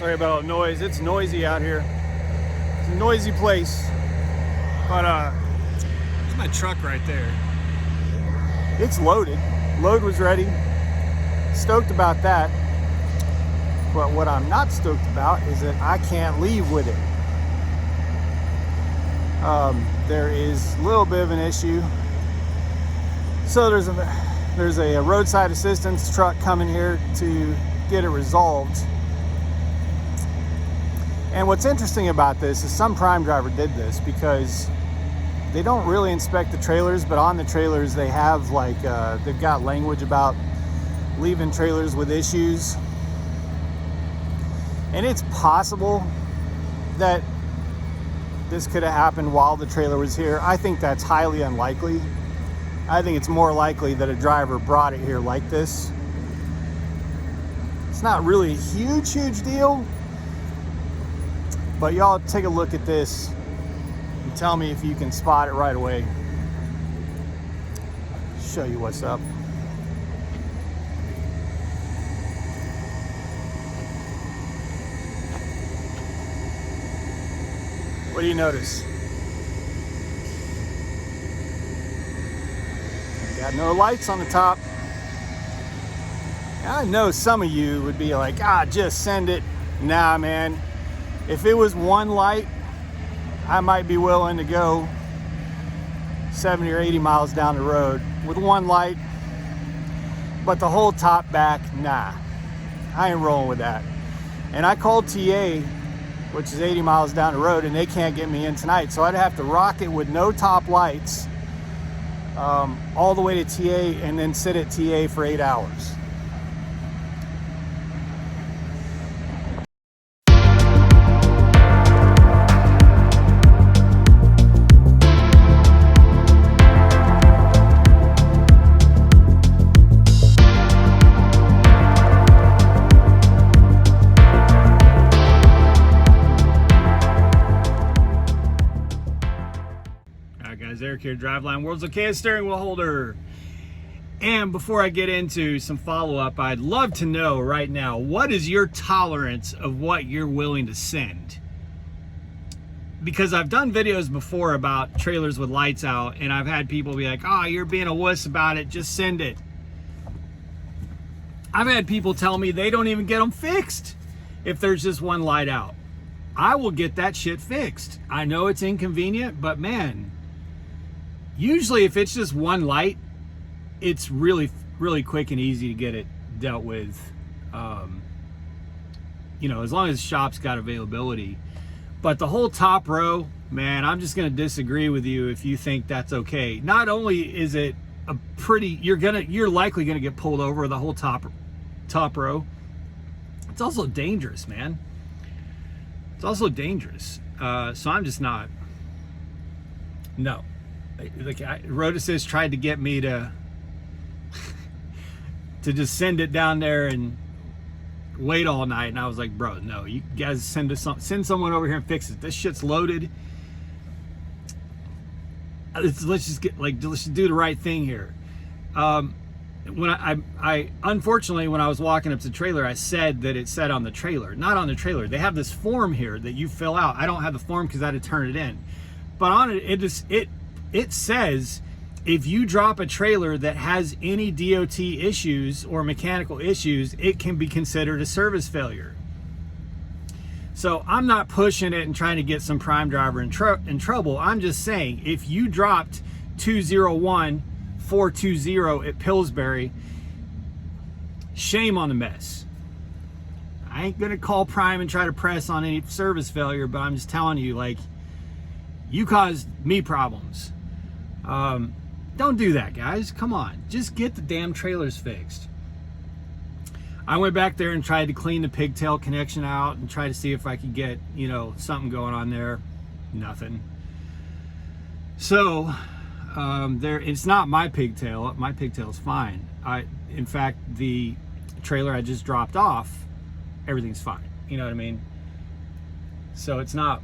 Sorry about all the noise. It's noisy out here. It's a noisy place. But there's my truck right there. It's loaded. Load was ready. Stoked about that. But what I'm not stoked about is that I can't leave with it. There is a little bit of an issue. So there's a roadside assistance truck coming here to get it resolved. And what's interesting about this is some prime driver did this because they don't really inspect the trailers, but on the trailers they have like they've got language about leaving trailers with issues. And it's possible that this could have happened while the trailer was here. I think that's highly unlikely. I think it's more likely that a driver brought it here like this. It's not really a huge deal, but y'all take a look at this and tell me if you can spot it right away. Show you what's up. What do you notice? Got no lights on the top. I know some of you would be like, just send it. Nah, man. If it was one light, I might be willing to go 70 or 80 miles down the road with one light. But the whole top back, nah. I ain't rolling with that. And I called TA, which is 80 miles down the road, and they can't get me in tonight. So I'd have to rock it with no top lights all the way to TA and then sit at TA for 8 hours. Eric here, Driveline World's okay steering wheel holder. And before I get into some follow-up, I'd love to know right now, what is your tolerance of what you're willing to send? Because I've done videos before about trailers with lights out, and I've had people be like, you're being a wuss about it, just send it. I've had people tell me they don't even get them fixed if there's just one light out. I will get that shit fixed. I know it's inconvenient, but man, usually if it's just one light, it's really quick and easy to get it dealt with. As long as the shop's got availability. But the whole top row, man, I'm just gonna disagree with you if you think that's okay. Not only is it a pretty, you're likely gonna get pulled over the whole top row. It's also dangerous, man. It's also dangerous. So I'm just not. No. Like Road Assist tried to get me to just send it down there and wait all night, and I was like, bro, no, you guys send someone over here and fix it. This shit's loaded. Let's just do the right thing here. When I unfortunately, when I was walking up to the trailer, I said that it said on the trailer, not on the trailer. They have this form here that you fill out. I don't have the form because I had to turn it in, but on it, it says if you drop a trailer that has any DOT issues or mechanical issues, it can be considered a service failure. So I'm not pushing it and trying to get some prime driver in trouble. I'm just saying, if you dropped 201420 at Pillsbury, shame on the mess. I ain't gonna call prime and try to press on any service failure, but I'm just telling you, like, you caused me problems. Don't do that, guys. Come on, just get the damn trailers fixed. I went back there and tried to clean the pigtail connection out and try to see if I could get, something going on there. Nothing. So it's not my pigtail. My pigtail's fine. In fact, the trailer I just dropped off, everything's fine. You know what I mean? So it's not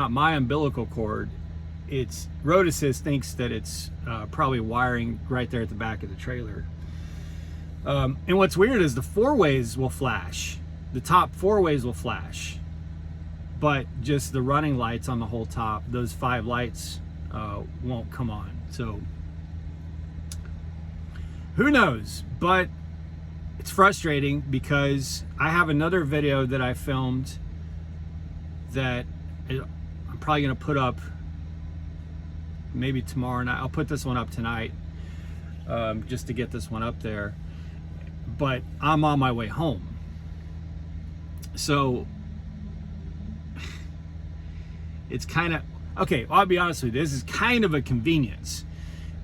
my umbilical cord. It's Road Assist thinks that it's probably wiring right there at the back of the trailer. And what's weird is the 4-ways will flash. The top 4 ways will flash, but just the running lights on the whole top, those 5 lights won't come on. So who knows? But it's frustrating because I have another video that I filmed that I'm probably going to put up maybe tomorrow night. I'll put this one up tonight just to get this one up there. But I'm on my way home. So it's kind of, okay, I'll be honest with you, this is kind of a convenience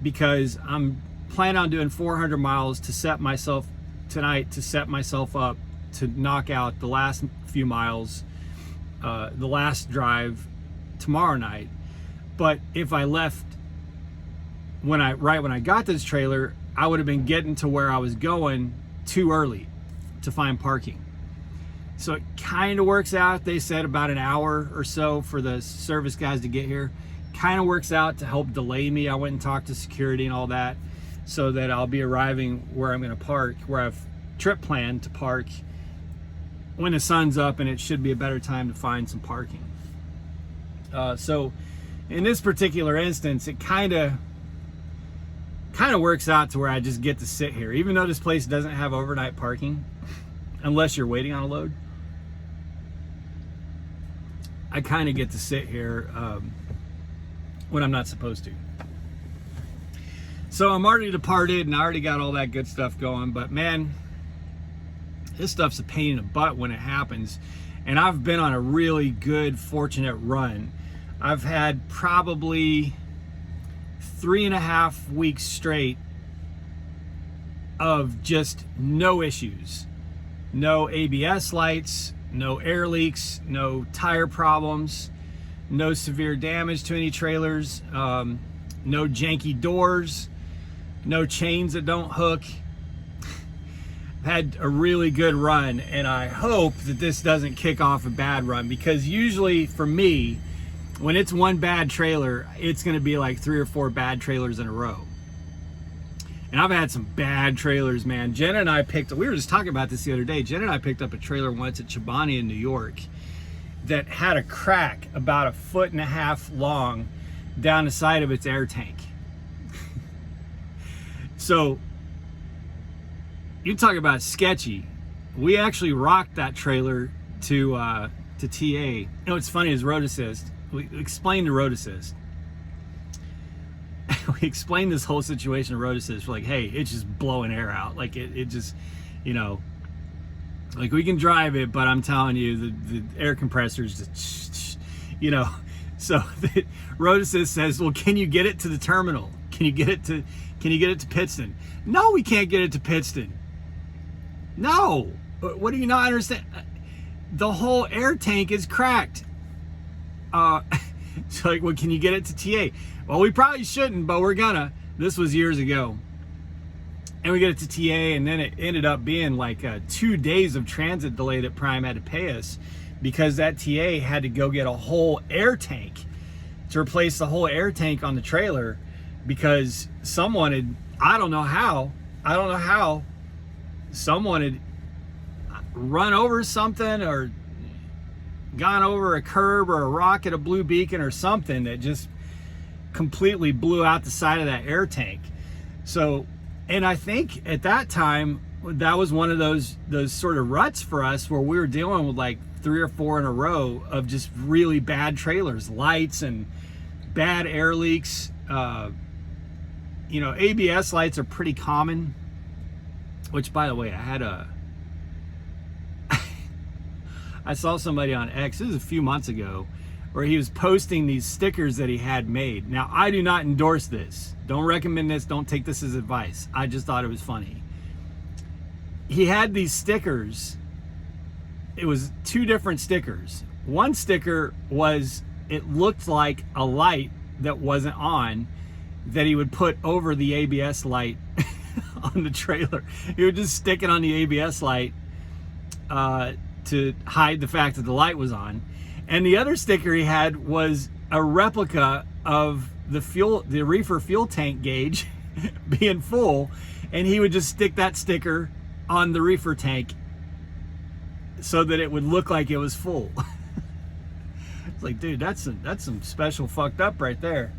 because I'm planning on doing 400 miles to set myself tonight, to set myself up to knock out the last few miles, the last drive tomorrow night. But if I left right when I got this trailer, I would have been getting to where I was going too early to find parking. So it kind of works out. They said about an hour or so for the service guys to get here. Kind of works out to help delay me. I went and talked to security and all that so that I'll be arriving where I'm going to park, where I've trip planned to park when the sun's up, and it should be a better time to find some parking. So in this particular instance, it kind of works out to where I just get to sit here, even though this place doesn't have overnight parking unless you're waiting on a load. I kind of get to sit here when I'm not supposed to. So I'm already departed and I already got all that good stuff going, but man, this stuff's a pain in the butt when it happens. And I've been on a really good, fortunate run. I've had probably 3.5 weeks straight of just no issues. No ABS lights, no air leaks, no tire problems, no severe damage to any trailers, no janky doors, no chains that don't hook. I've had a really good run, and I hope that this doesn't kick off a bad run, because usually for me, when it's one bad trailer, it's going to be like 3 or 4 bad trailers in a row. And I've had some bad trailers, man. Jenna and I we were just talking about this the other day. Jenna and I picked up a trailer once at Chobani in New York that had a crack about 1.5 feet long down the side of its air tank. So you talk about sketchy. We actually rocked that trailer to TA. You know what's funny is road assist. We explained to road assist. We explained this whole situation to road assist. We're like, hey, it's just blowing air out. Like it just, you know, like we can drive it, but I'm telling you, the air compressors just, you know. So the road assist says, well, can you get it to the terminal? Can you get it to Pittston? No, we can't get it to Pittston. No. What do you not understand? The whole air tank is cracked. So like, well, can you get it to TA? Well, we probably shouldn't, but we're gonna. This was years ago. And we get it to TA, and then it ended up being like 2 days of transit delay that Prime had to pay us, because that TA had to go get a whole air tank to replace the whole air tank on the trailer, because someone had, I don't know how, someone had run over something or gone over a curb or a rock at a blue beacon or something that just completely blew out the side of that air tank. So, and I think at that time, that was one of those sort of ruts for us where we were dealing with like 3 or 4 in a row of just really bad trailers, lights and bad air leaks. You know, ABS lights are pretty common, which, by the way, I saw somebody on X, this was a few months ago, where he was posting these stickers that he had made. Now, I do not endorse this. Don't recommend this. Don't take this as advice. I just thought it was funny. He had these stickers. It was 2 different stickers. One sticker was, it looked like a light that wasn't on, that he would put over the ABS light on the trailer. He would just stick it on the ABS light to hide the fact that the light was on. And the other sticker he had was a replica of the reefer fuel tank gauge being full, and he would just stick that sticker on the reefer tank so that it would look like it was full. It's like, dude, that's some special fucked up right there.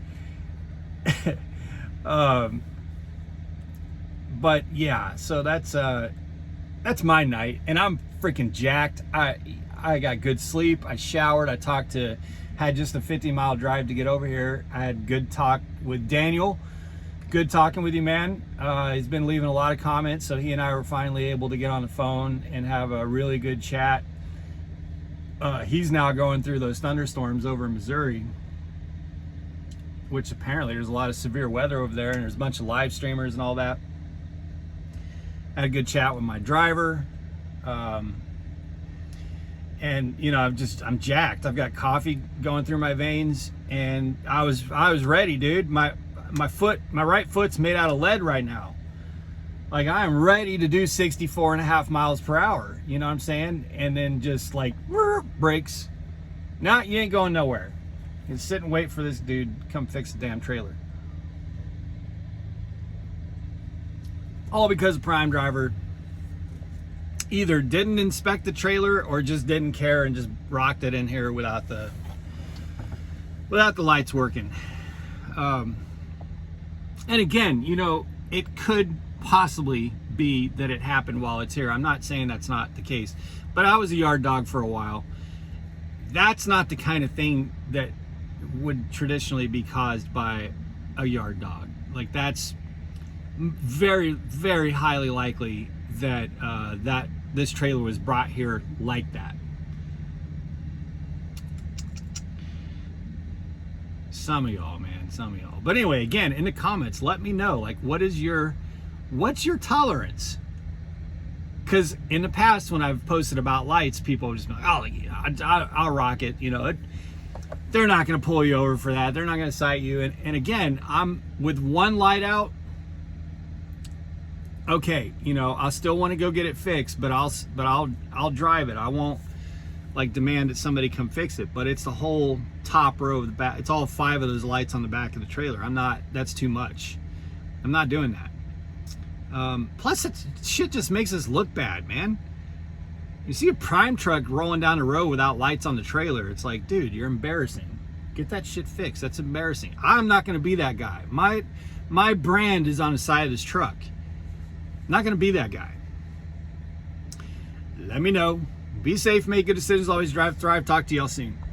But yeah, so that's my night, and I'm freaking jacked. I got good sleep. I showered. Had just a 50-mile drive to get over here. I had good talk with Daniel. Good talking with you, man. He's been leaving a lot of comments, so he and I were finally able to get on the phone and have a really good chat. He's now going through those thunderstorms over in Missouri, which apparently there's a lot of severe weather over there, and there's a bunch of live streamers and all that. I had a good chat with my driver. And you know, I'm jacked. I've got coffee going through my veins, and I was ready, dude. My right foot's made out of lead right now. Like, I am ready to do 64.5 miles per hour. You know what I'm saying? And then just like brakes. Nah, you ain't going nowhere. You sit and wait for this dude to come fix the damn trailer. All because a Prime driver either didn't inspect the trailer or just didn't care and just rocked it in here without the lights working. And again, you know, it could possibly be that it happened while it's here. I'm not saying that's not the case, but I was a yard dog for a while. That's not the kind of thing that would traditionally be caused by a yard dog. Like, that's very, very highly likely that that this trailer was brought here like that. Some of y'all, man, some of y'all. But anyway, again, in the comments, let me know, like, what's your tolerance? Because in the past, when I've posted about lights, people have just been like, oh, yeah, I'll rock it. You know, they're not going to pull you over for that. They're not going to cite you. And again, I'm with one light out. Okay, you know, I still want to go get it fixed, but I'll drive it. I won't like demand that somebody come fix it. But it's the whole top row of the back. It's all 5 of those lights on the back of the trailer. That's too much. I'm not doing that. Plus, shit just makes us look bad, man. You see a Prime truck rolling down the road without lights on the trailer. It's like, dude, you're embarrassing. Get that shit fixed. That's embarrassing. I'm not going to be that guy. My brand is on the side of this truck. Not going to be that guy. Let me know. Be safe, make good decisions, always drive, thrive. Talk to y'all soon.